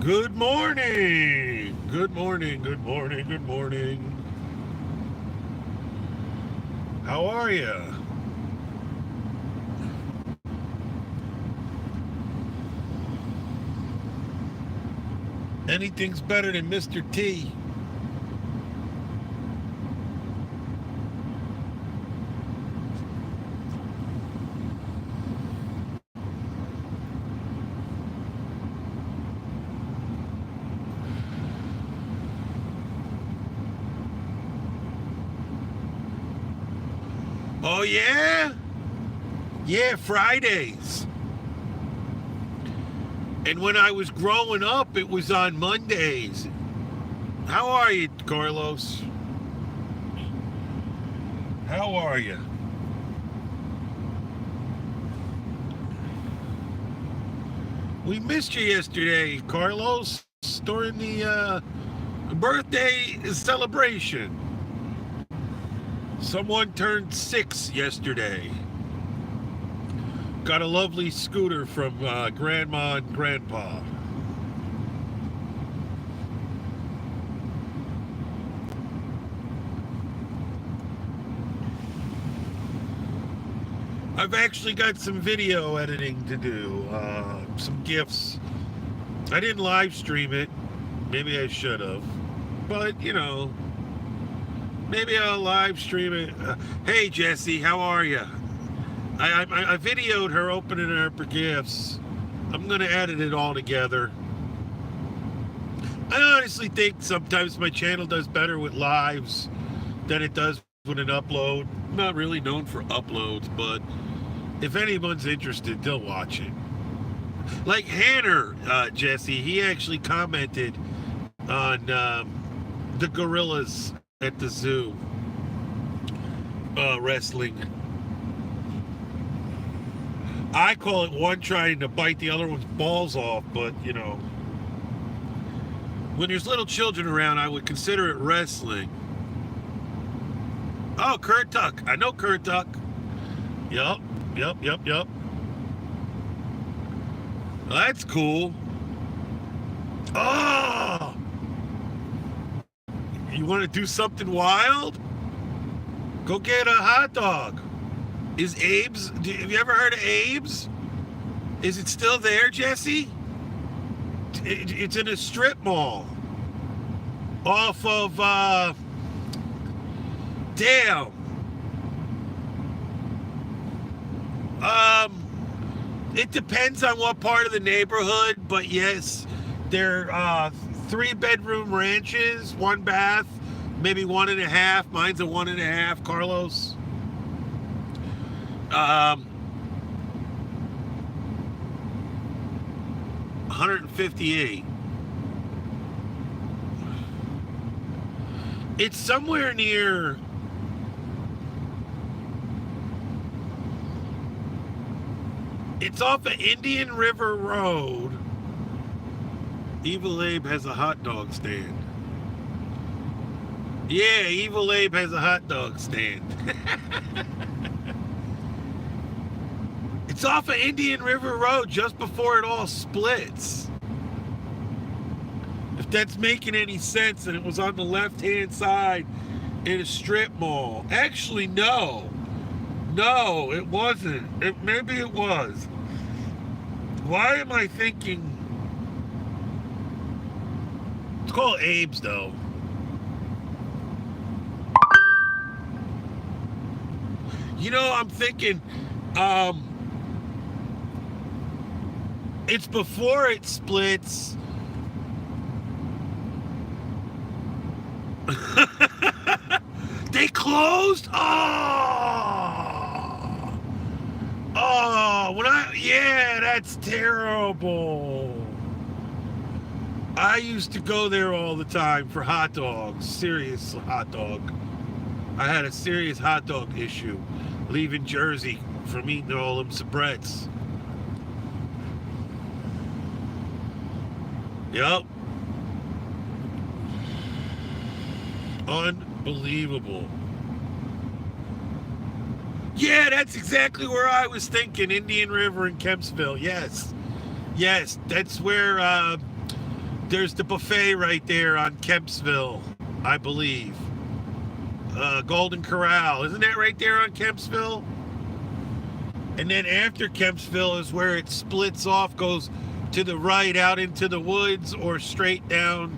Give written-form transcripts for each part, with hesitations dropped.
Good morning. Good morning. Good morning. Good morning. How are you? Anything's better than Mr. T. Oh, yeah? Yeah, Fridays. And when I was growing up, it was on Mondays. How are you, Carlos? How are you? We missed you yesterday, Carlos, during the birthday celebration. Someone turned 6 yesterday. Got a lovely scooter from Grandma and Grandpa. I've actually got some video editing to do, some GIFs. I didn't live stream it. Maybe I should have. But, maybe I'll live stream it. Hey, Jesse, how are you? I videoed her opening her gifts. I'm going to edit it all together. I honestly think sometimes my channel does better with lives than it does with an upload. I'm not really known for uploads, but if anyone's interested, they'll watch it. Like Hanner, Jesse, he actually commented on the gorillas at the zoo wrestling. I call it one trying to bite the other one's balls off, but when there's little children around, I would consider it wrestling. Oh, Kurt Tuck. I know Kurt Tuck. Yup. Well, that's cool. Oh! You want to do something wild? Go get a hot dog. Is Abe's? Have you ever heard of Abe's? Is it still there, Jesse? It's in a strip mall. Off of, damn. It depends on what part of the neighborhood, but yes, they're 3-bedroom ranches, 1 bath, maybe 1.5. Mine's a 1.5, Carlos. 158. It's somewhere near. It's off of Indian River Road. Evil Abe has a hot dog stand. Yeah, Evil Abe has a hot dog stand. It's off of Indian River Road just before it all splits. If that's making any sense, and it was on the left-hand side in a strip mall. Actually, no. No, it wasn't. Maybe it was. Why am I thinking? It's called Abe's, though. I'm thinking, it's before it splits. They closed? Yeah, that's terrible. I used to go there all the time for hot dogs. Serious hot dog. I had a serious hot dog issue leaving Jersey from eating all them sabrettes. Yep. Unbelievable. Yeah, that's exactly where I was thinking. Indian River and Kempsville. Yes. That's where There's the buffet right there on Kempsville, I believe. Golden Corral. Isn't that right there on Kempsville? And then after Kempsville is where it splits off, goes to the right out into the woods or straight down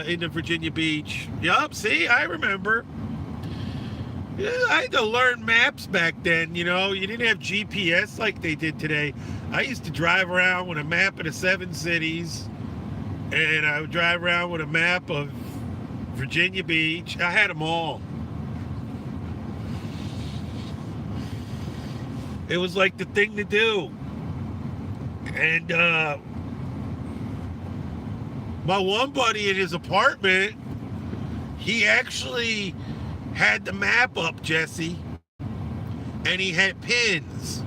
into Virginia Beach. Yup, see, I remember. Yeah, I had to learn maps back then, you know. You didn't have GPS like they did today. I used to drive around with a map of the 7 cities, and I would drive around with a map of Virginia Beach. I had them all. It was like the thing to do. And my one buddy in his apartment, he actually had the map up, Jesse, and he had pins,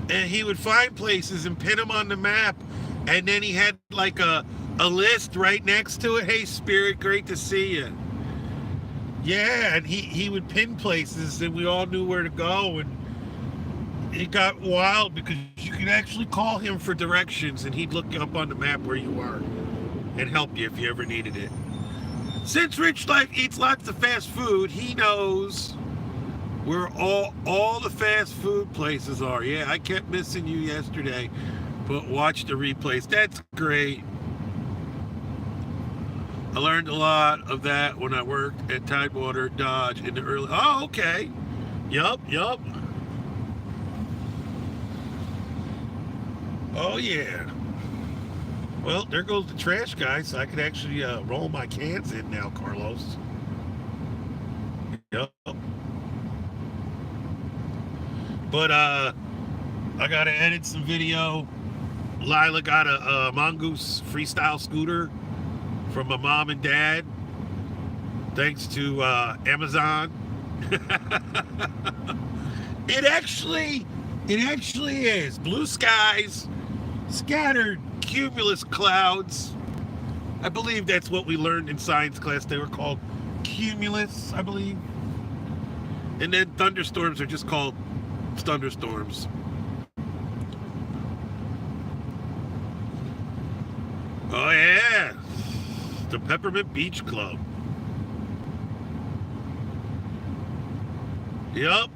and he would find places and pin them on the map, and then he had like a list right next to it. Hey, Spirit, great to see you. Yeah, and he would pin places, and we all knew where to go, and it got wild because you could actually call him for directions, and he'd look up on the map where you were and help you if you ever needed it. Since Rich Life eats lots of fast food, he knows where all the fast food places are. Yeah, I kept missing you yesterday, but watch the replays. That's great. I learned a lot of that when I worked at Tidewater Dodge in the early... Oh, okay. Yup. Oh, yeah. Well, there goes the trash guy, so I can actually roll my cans in now, Carlos. Yep. But I got to edit some video. Lila got a Mongoose freestyle scooter from my mom and dad, thanks to Amazon. It actually is. Blue skies, scattered cumulus clouds. I believe that's what we learned in science class. They were called cumulus, I believe. And then thunderstorms are just called thunderstorms. Oh yeah, the Peppermint Beach Club. Yup.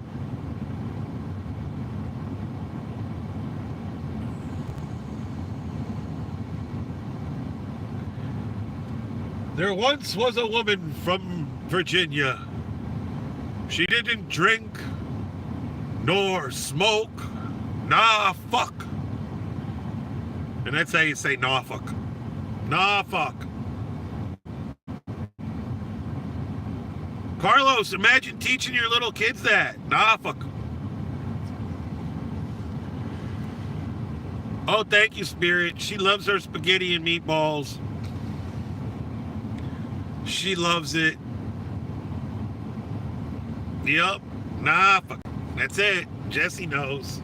There once was a woman from Virginia. She didn't drink nor smoke. Nah, fuck. And that's how you say nah, fuck. Nah, fuck. Carlos, imagine teaching your little kids that. Nah, fuck. Oh, thank you, Spirit. She loves her spaghetti and meatballs. She loves it. Yup. Nah, fuck. That's it. Jesse knows.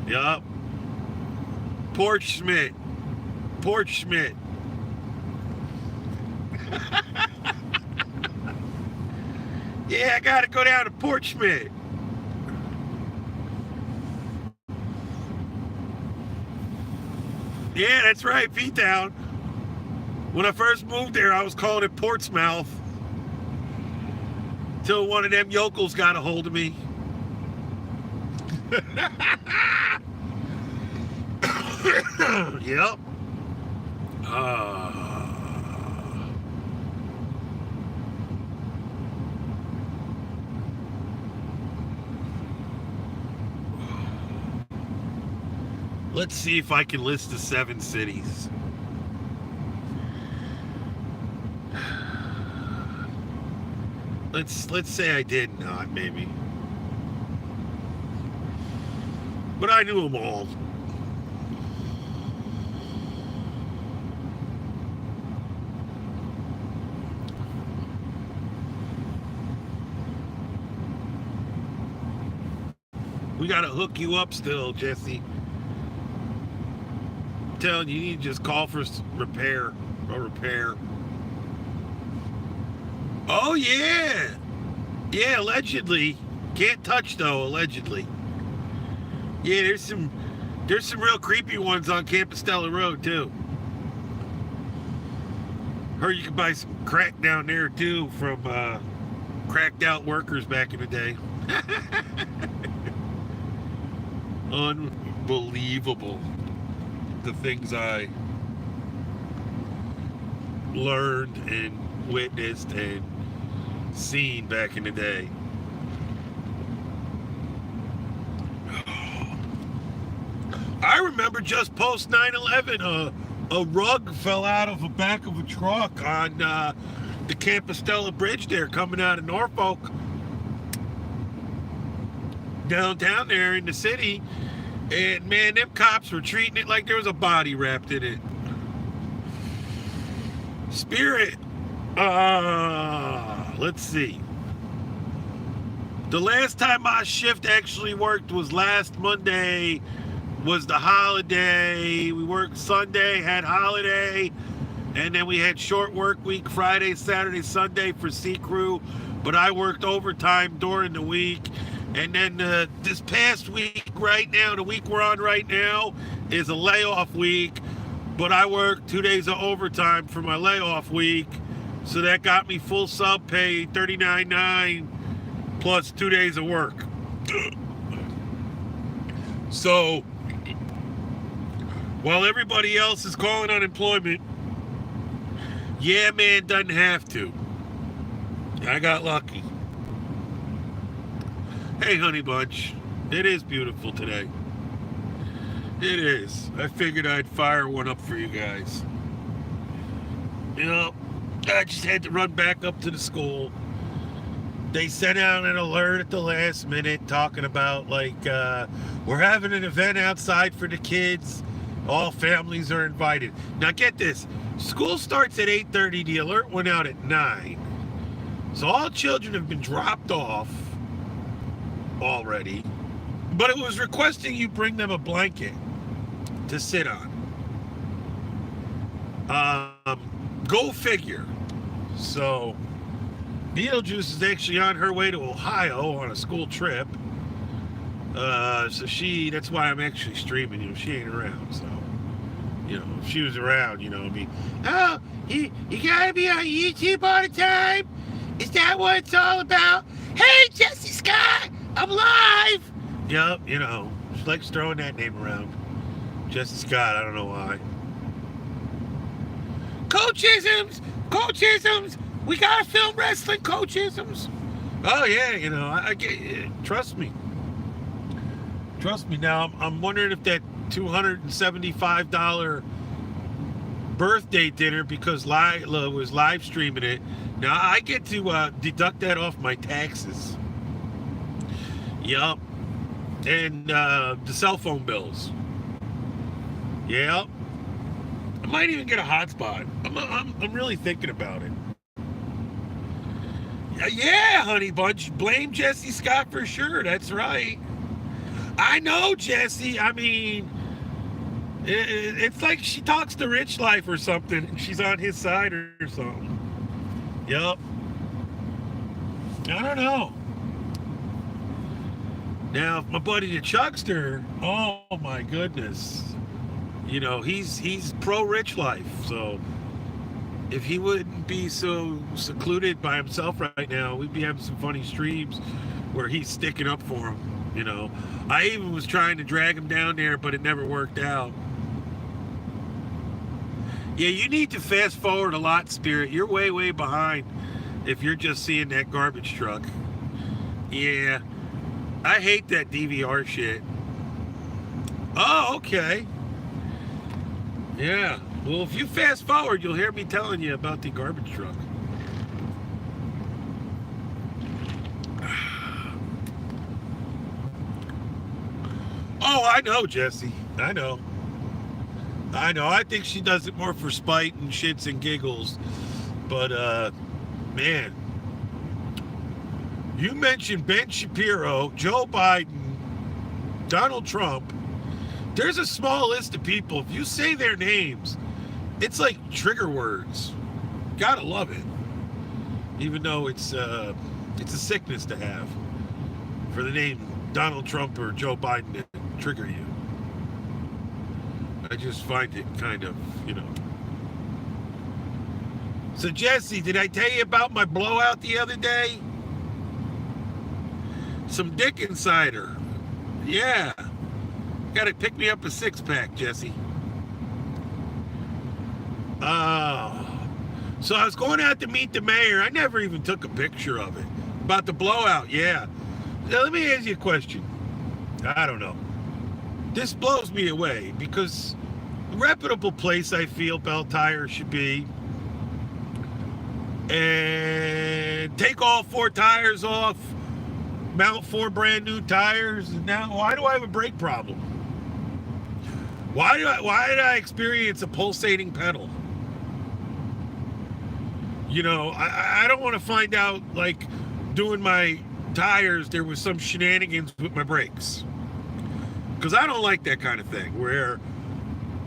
Yup. Porch Schmidt. Yeah, I gotta go down to Porch Schmidt. Yeah, that's right, P-Town. When I first moved there, I was calling it Portsmouth. Till one of them yokels got a hold of me. Yep. Let's see if I can list the 7 cities. Let's say I did not, maybe. But I knew them all. We gotta hook you up still, Jesse. I'm telling you, you need to just call for repair. Oh yeah. Yeah, allegedly. Can't touch though, allegedly. Yeah, there's some real creepy ones on Campostella Road too. Heard you could buy some crack down there too from cracked out workers back in the day. Unbelievable. The things I learned and witnessed and seen back in the day. I remember just post 9/11, a rug fell out of the back of a truck on the Compostela Bridge there, coming out of Norfolk, downtown there in the city, and man, them cops were treating it like there was a body wrapped in it. Spirit, let's see. The last time my shift actually worked was last Monday. Was the holiday. We worked Sunday, had holiday, and then we had short work week Friday, Saturday, Sunday for Sea Crew, but I worked overtime during the week. And then this past week right now, the week we're on right now, is a layoff week, but I worked 2 days of overtime for my layoff week, so that got me full sub pay, $39.9 plus 2 days of work. So while everybody else is calling unemployment, yeah, man, doesn't have to. I got lucky. Hey, honey bunch, it is beautiful today. It is. I figured I'd fire one up for you guys. You know, I just had to run back up to the school. They sent out an alert at the last minute talking about, like, we're having an event outside for the kids. All families are invited. Now get this, school starts at 8:30. The alert went out at 9. So all children have been dropped off already. But it was requesting you bring them a blanket to sit on. Go figure. So Beetlejuice is actually on her way to Ohio on a school trip. So that's why I'm actually streaming. You know, she ain't around, so, you know, if she was around, you know, I mean, oh, you gotta be on YouTube all the time? Is that what it's all about? Hey, Jesse Scott, I'm live! Yep, you know, she likes throwing that name around. Jesse Scott, I don't know why. Coachisms! We gotta film wrestling, Coachisms! Oh, yeah, you know, I get it. Trust me. Now, I'm wondering if that $275 birthday dinner, because Lila was live streaming it, now I get to deduct that off my taxes. Yup. And the cell phone bills. Yep. I might even get a hotspot. I'm really thinking about it. Yeah, honey bunch. Blame Jesse Scott for sure. That's right. I know, Jesse. I mean, it's like she talks to Rich Life or something, and she's on his side or something. Yup. I don't know. Now, my buddy the Chuckster, oh my goodness. You know, he's pro Rich Life, so if he wouldn't be so secluded by himself right now, we'd be having some funny streams where he's sticking up for him. You know, I even was trying to drag him down there, but it never worked out. Yeah, you need to fast forward a lot, Spirit. You're way, way behind if you're just seeing that garbage truck. Yeah, I hate that DVR shit. Oh, okay. Yeah, well, if you fast forward, you'll hear me telling you about the garbage truck. Oh, I know, Jesse. I know. I think she does it more for spite and shits and giggles. But, man. You mentioned Ben Shapiro, Joe Biden, Donald Trump. There's a small list of people. If you say their names, it's like trigger words. Gotta love it. Even though it's a sickness to have for the name Donald Trump or Joe Biden to trigger you. I just find it kind of, you know. So, Jesse, did I tell you about my blowout the other day? Some Dick Insider. Yeah. Got to pick me up a six-pack, Jesse. So I was going out to meet the mayor. I never even took a picture of it. About the blowout, yeah. Now, let me ask you a question. I don't know. This blows me away because a reputable place I feel Bell Tire should be. And take all 4 tires off, mount 4 brand new tires. And now, why do I have a brake problem? Why did I experience a pulsating pedal? You know, I don't want to find out, like, doing my tires, there was some shenanigans with my brakes. Because I don't like that kind of thing.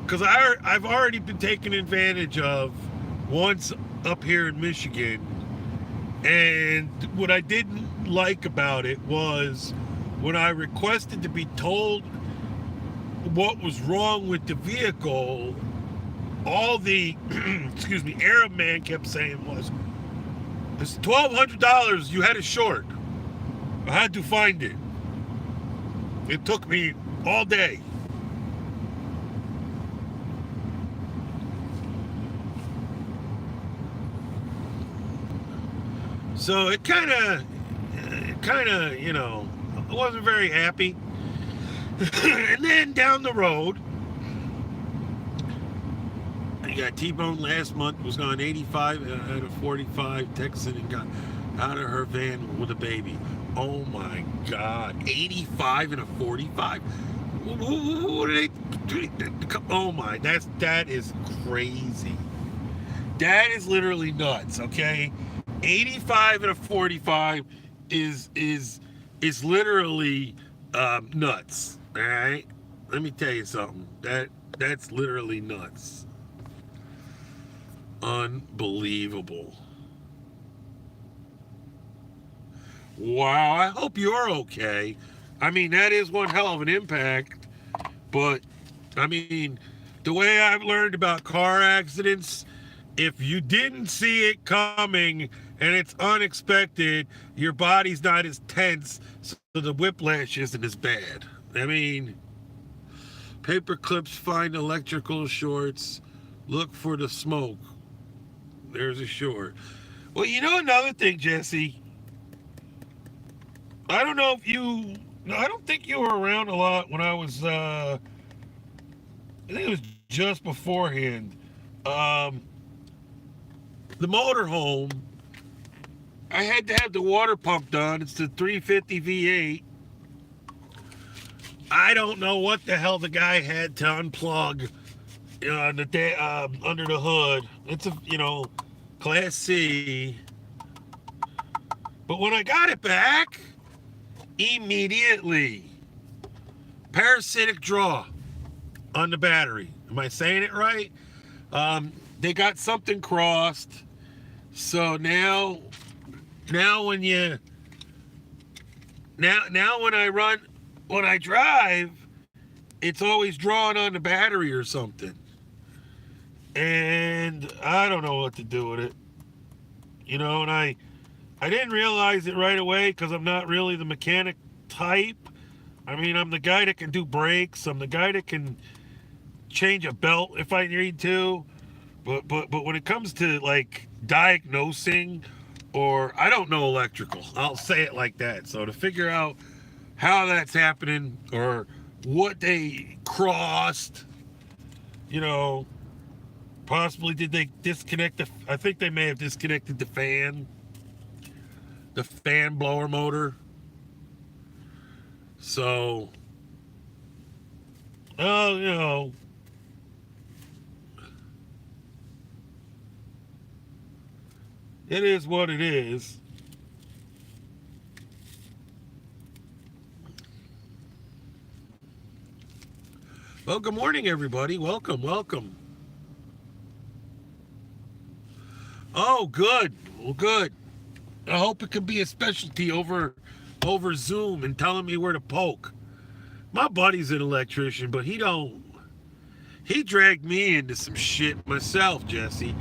Because I've already been taken advantage of once up here in Michigan. And what I didn't like about it was when I requested to be told what was wrong with the vehicle, all the excuse me, Arab man kept saying was, it's $1,200, you had it short. I had to find it. It took me all day. So it kind of, you know, I wasn't very happy. And then down the road, I got T-boned last month, was gone 85 out of 45, texted and got out of her van with a baby. Oh my God, 85 and a 45? What are they? Oh my, that is crazy. That is literally nuts, okay? 85 and a 45 is literally nuts. All right, let me tell you something. That's literally nuts. Unbelievable. Wow, I hope you're okay. I mean, that is one hell of an impact. But I mean, the way I've learned about car accidents, if you didn't see it coming and it's unexpected, your body's not as tense, so the whiplash isn't as bad. I mean, paper clips, find electrical shorts, look for the smoke. There's a short. Well, you know another thing, Jesse? I don't know if you... No, I don't think you were around a lot when I was... I think it was just beforehand. The motorhome, I had to have the water pump done. It's the 350 V8. I don't know what the hell the guy had to unplug under the hood. It's a, you know, Class C. But when I got it back, immediately, parasitic draw on the battery. Am I saying it right? They got something crossed. So now when I drive, it's always drawn on the battery or something. And I don't know what to do with it. You know, and I didn't realize it right away because I'm not really the mechanic type. I mean, I'm the guy that can do brakes. I'm the guy that can change a belt if I need to. But when it comes to like diagnosing, or I don't know electrical, I'll say it like that. So to figure out how that's happening or what they crossed, you know, possibly did they disconnect I think they may have disconnected the fan blower motor. So, oh, you know, it is what it is. Well, good morning, everybody. Welcome. Oh, good. Well, good. I hope it could be a specialty over Zoom and telling me where to poke. My buddy's an electrician, but he dragged me into some shit myself, Jesse.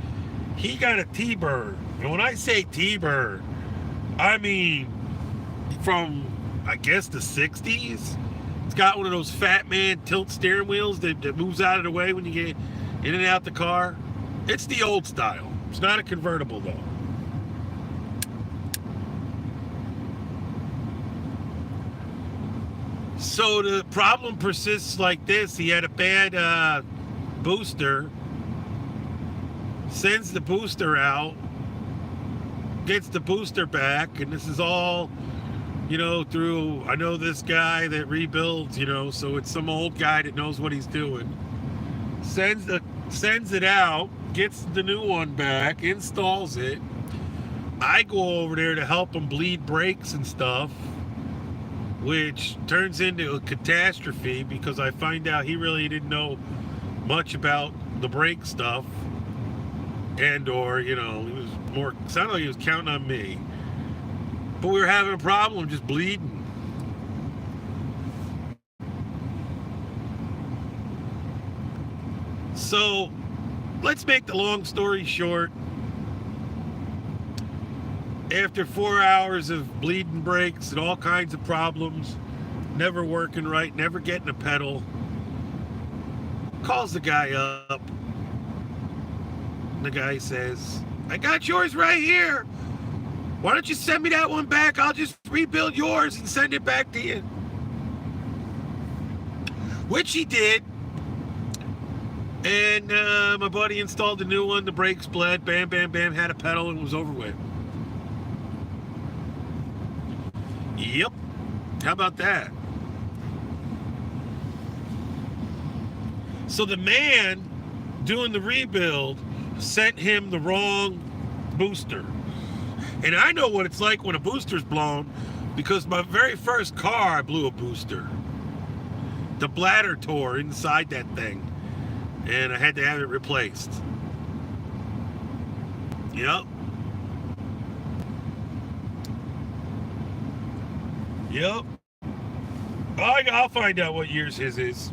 he got a T-Bird. And when I say T-Bird, I mean from, I guess, the 60s. It's got one of those fat man tilt steering wheels that moves out of the way when you get in and out the car. It's the old style. It's not a convertible, though. So the problem persists like this. He had a bad booster, sends the booster out, gets the booster back, and this is all, through, I know this guy that rebuilds, so it's some old guy that knows what he's doing. Sends it out, gets the new one back, installs it. I go over there to help him bleed brakes and stuff, which turns into a catastrophe because I find out he really didn't know much about the brake stuff, or he was more, sounded like he was counting on me. But we were having a problem just bleeding. So let's make the long story short. After 4 hours of bleeding brakes and all kinds of problems, never working right, never getting a pedal, calls the guy up. The guy says, I got yours right here. Why don't you send me that one back? I'll just rebuild yours and send it back to you. Which he did. And my buddy installed the new one. The brakes bled. Bam, bam, bam. Had a pedal and was over with. Yep. How about that? So the man doing the rebuild sent him the wrong booster. And I know what it's like when a booster's blown because my very first car, I blew a booster. The bladder tore inside that thing. And I had to have it replaced. Yep. Yep. I'll find out what years his is.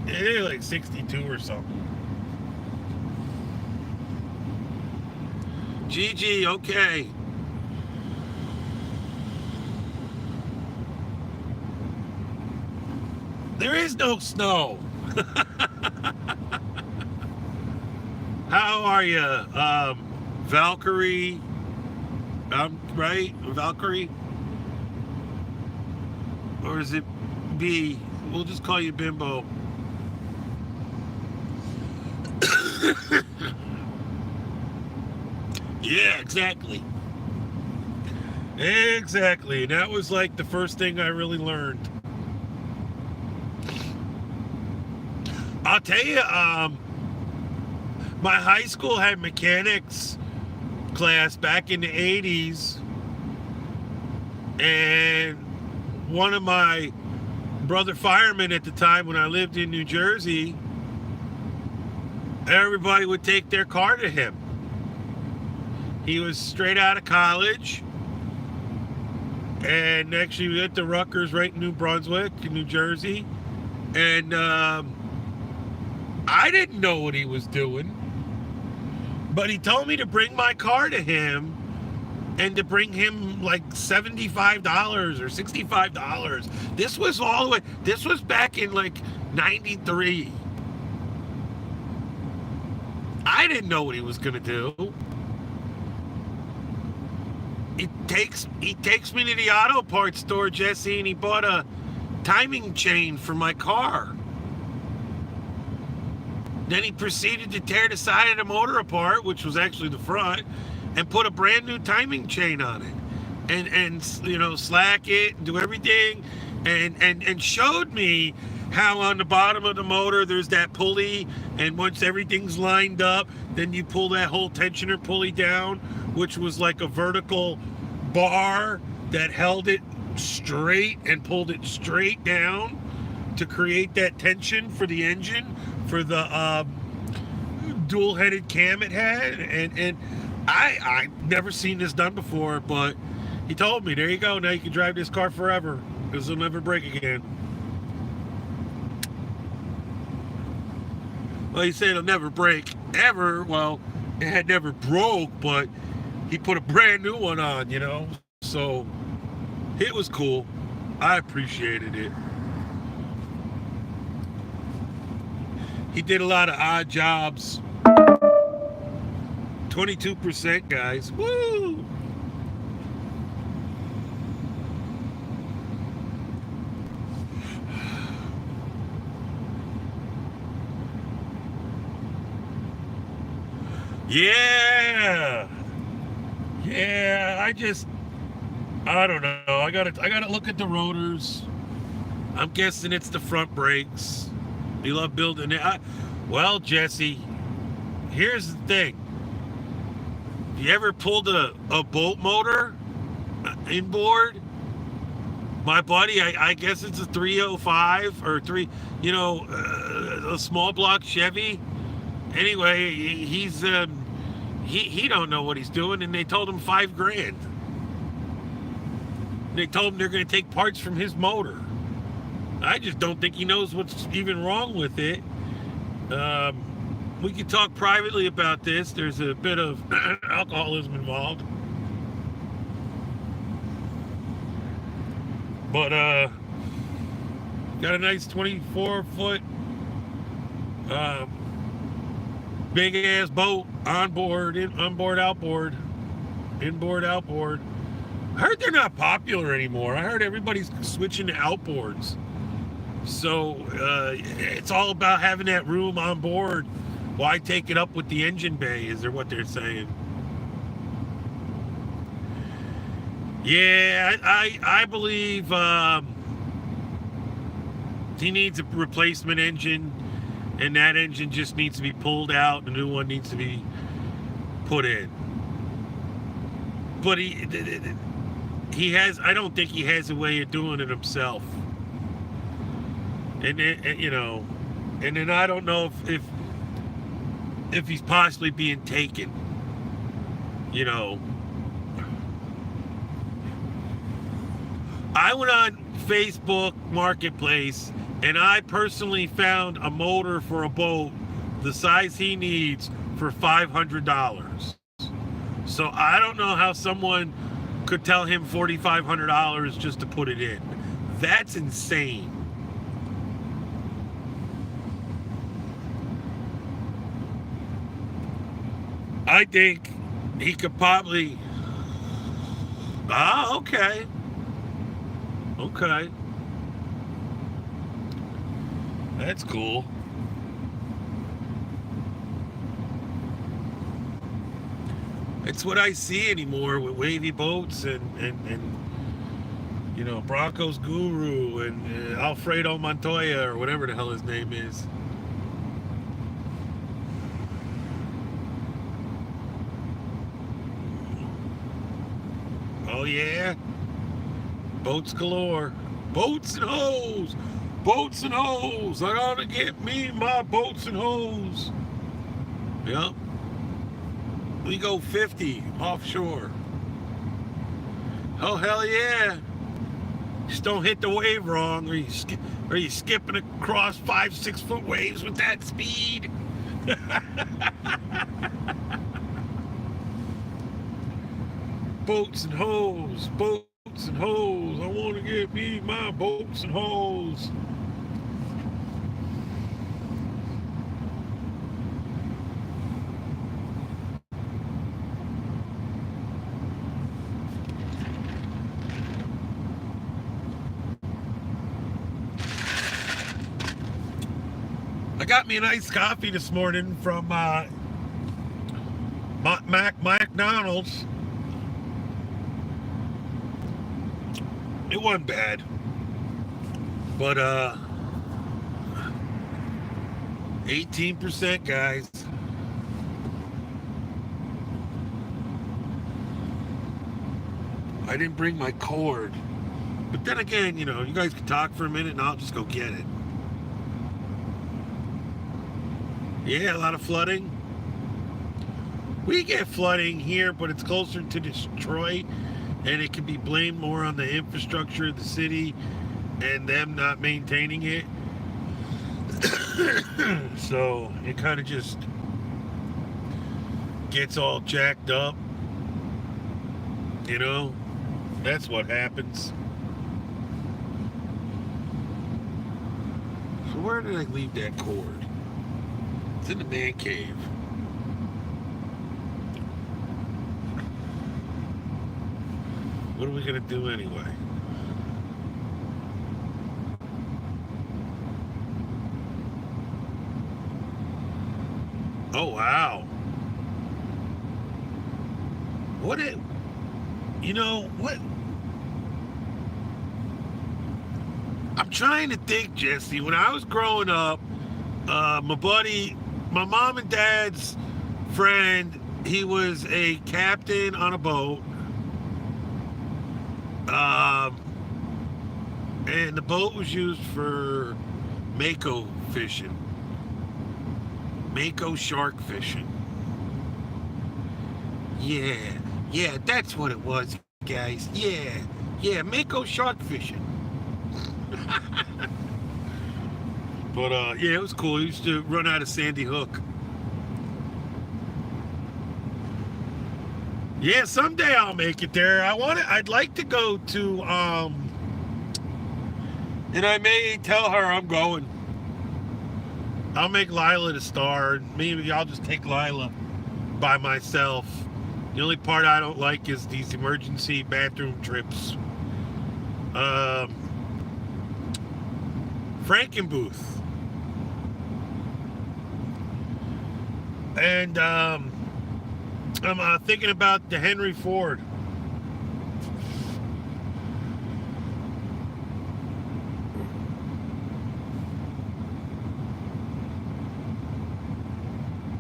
It is like 62 or something. GG, okay. There is no snow. How are you? Valkyrie? Right? Valkyrie? Or is it B? We'll just call you Bimbo. Yeah, exactly. Exactly. And that was like the first thing I really learned. I'll tell you, my high school had mechanics class back in the 80s. And one of my brother firemen at the time when I lived in New Jersey, everybody would take their car to him. He was straight out of college and actually went to Rutgers right in New Brunswick in New Jersey. And I didn't know what he was doing, but he told me to bring my car to him and to bring him like $75 or $65. This was all the way, this was back in like 93. I didn't know what he was gonna do. He takes me to the auto parts store, Jesse, and he bought a timing chain for my car. Then he proceeded to tear the side of the motor apart, which was actually the front, and put a brand new timing chain on it, and slack it and do everything, and showed me how on the bottom of the motor there's that pulley, and once everything's lined up, then you pull that whole tensioner pulley down, which was like a vertical bar that held it straight and pulled it straight down to create that tension for the engine, for the dual-headed cam it had. And I never seen this done before, but he told me, there you go, now you can drive this car forever because it'll never break again. Well, he said it'll never break ever. Well, it had never broke, but he put a brand new one on, you know? So it was cool. I appreciated it. He did a lot of odd jobs. 22%, guys. Woo! Yeah. Yeah, I don't know. I gotta look at the rotors. I'm guessing it's the front brakes. You love building it. Well, Jesse, here's the thing. You ever pulled a boat motor inboard? My buddy, I guess it's a 305 or a small block Chevy. Anyway, he don't know what he's doing, and they told him $5,000. They told him they're going to take parts from his motor. I just don't think he knows what's even wrong with it. We could talk privately about this. There's a bit of alcoholism involved. But got a nice 24-foot big ass boat onboard, inboard, outboard. I heard they're not popular anymore. I heard everybody's switching to outboards. So it's all about having that room on board. Why take it up with the engine bay? Is there what they're saying? Yeah, I believe he needs a replacement engine, and that engine just needs to be pulled out. A new one needs to be put in. But he has. I don't think he has a way of doing it himself. And then I don't know if he's possibly being taken. You know. I went on Facebook Marketplace and I personally found a motor for a boat the size he needs for $500. So I don't know how someone could tell him $4,500 just to put it in. That's insane. I think he could probably... okay. Okay. That's cool. It's what I see anymore with wavy boats and Broncos Guru and Alfredo Montoya or whatever the hell his name is. Oh yeah. Boats galore. Boats and hoes. Boats and hoes. I gotta get me my boats and hoes. Yep. We go 50 offshore. Oh hell yeah. Just don't hit the wave wrong, or you skipping across 5-6 foot waves with that speed. Boats and hoes. Boats and hoes. I want to get me my boats and hoes. I got me an iced coffee this morning from McDonald's. It wasn't bad, but 18%, guys. I didn't bring my cord, but then again, you guys can talk for a minute and I'll just go get it. Yeah, a lot of flooding. We get flooding here, but it's closer to Detroit, and it can be blamed more on the infrastructure of the city and them not maintaining it. So it kind of just gets all jacked up. You know, that's what happens. So where did I leave that cord? It's in the man cave. What are we gonna do anyway? Oh wow. What it you know what I'm trying to think, Jesse. When I was growing up, my mom and dad's friend, he was a captain on a boat. Um, and the boat was used for mako fishing, mako shark fishing. Yeah, yeah, that's what it was, guys. Yeah, yeah, mako shark fishing. But yeah, it was cool. He used to run out of Sandy Hook. Yeah, someday I'll make it there. I'd like to go to and I may tell her I'm going. I'll make Lila the star, and maybe I'll just take Lila by myself. The only part I don't like is these emergency bathroom trips. Frankenbooth. And I'm thinking about the Henry Ford.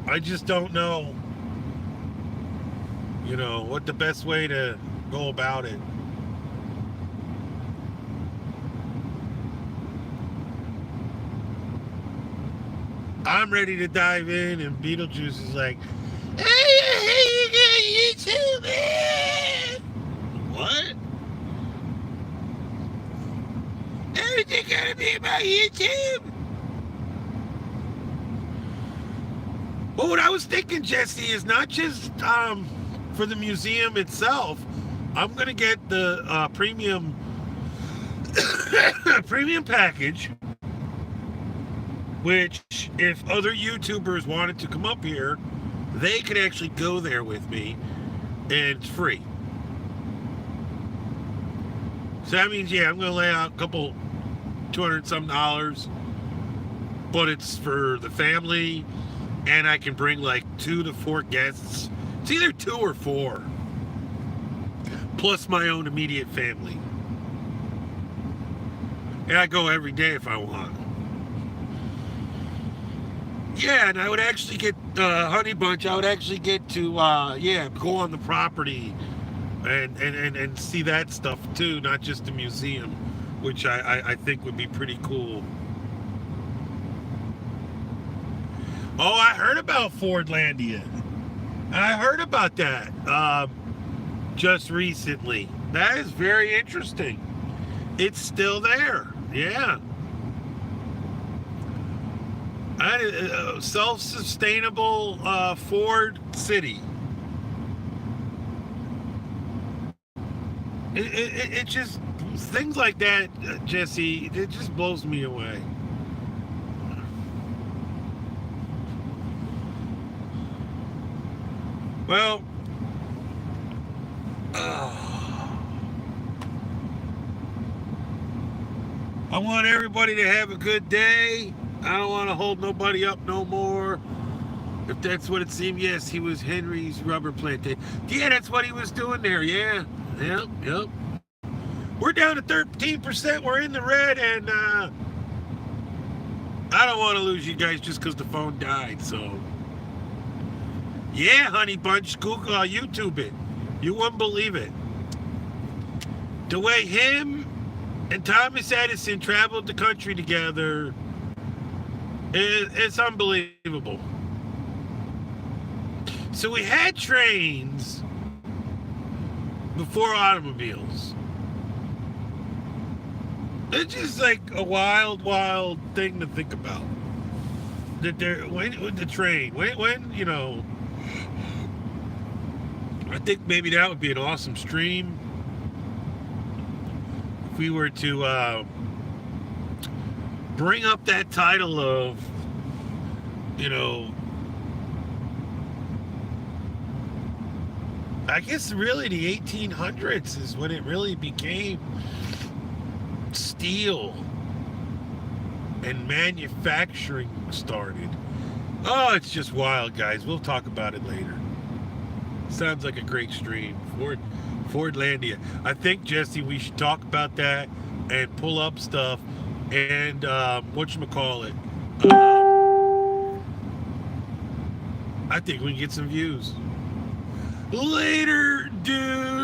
I just don't know, what the best way to go about it. I'm ready to dive in, and Beetlejuice is like, hey, you got YouTube, man. What? Everything gotta be about YouTube? Well, what I was thinking, Jesse, is not just for the museum itself. I'm gonna get the premium premium package, which, if other YouTubers wanted to come up here, they could actually go there with me, and it's free. So that means, yeah, I'm gonna lay out a couple $200-some, but it's for the family. And I can bring like 2 to 4 guests. It's either 2 or 4. Plus my own immediate family. And I go every day if I want. Yeah, and I would actually get Honey Bunch. I would actually get to, go on the property and see that stuff too, not just the museum, which I think would be pretty cool. Oh, I heard about Fordlandia. I heard about that just recently. That is very interesting. It's still there. Yeah. That is a self-sustainable Ford city. It just, things like that, Jesse, it just blows me away. Well, I want everybody to have a good day. I don't want to hold nobody up no more. If that's what it seemed, yes, he was Henry's rubber plantation. Yeah, that's what he was doing there. Yeah, yep. We're down to 13%. We're in the red, and I don't want to lose you guys just because the phone died, so... Yeah, Honey Bunch, Google, YouTube it. You wouldn't believe it. The way him and Thomas Edison traveled the country together, it's unbelievable. So we had trains before automobiles. It's just like a wild thing to think about. That when the train, when I think maybe that would be an awesome stream if we were to bring up that title of, you know, I guess really the 1800s is when it really became steel and manufacturing started. Oh, it's just wild, guys. We'll talk about it later. Sounds like a great stream. Fordlandia. I think, Jesse, we should talk about that and pull up stuff and whatchamacallit. I think we can get some views. Later, dude.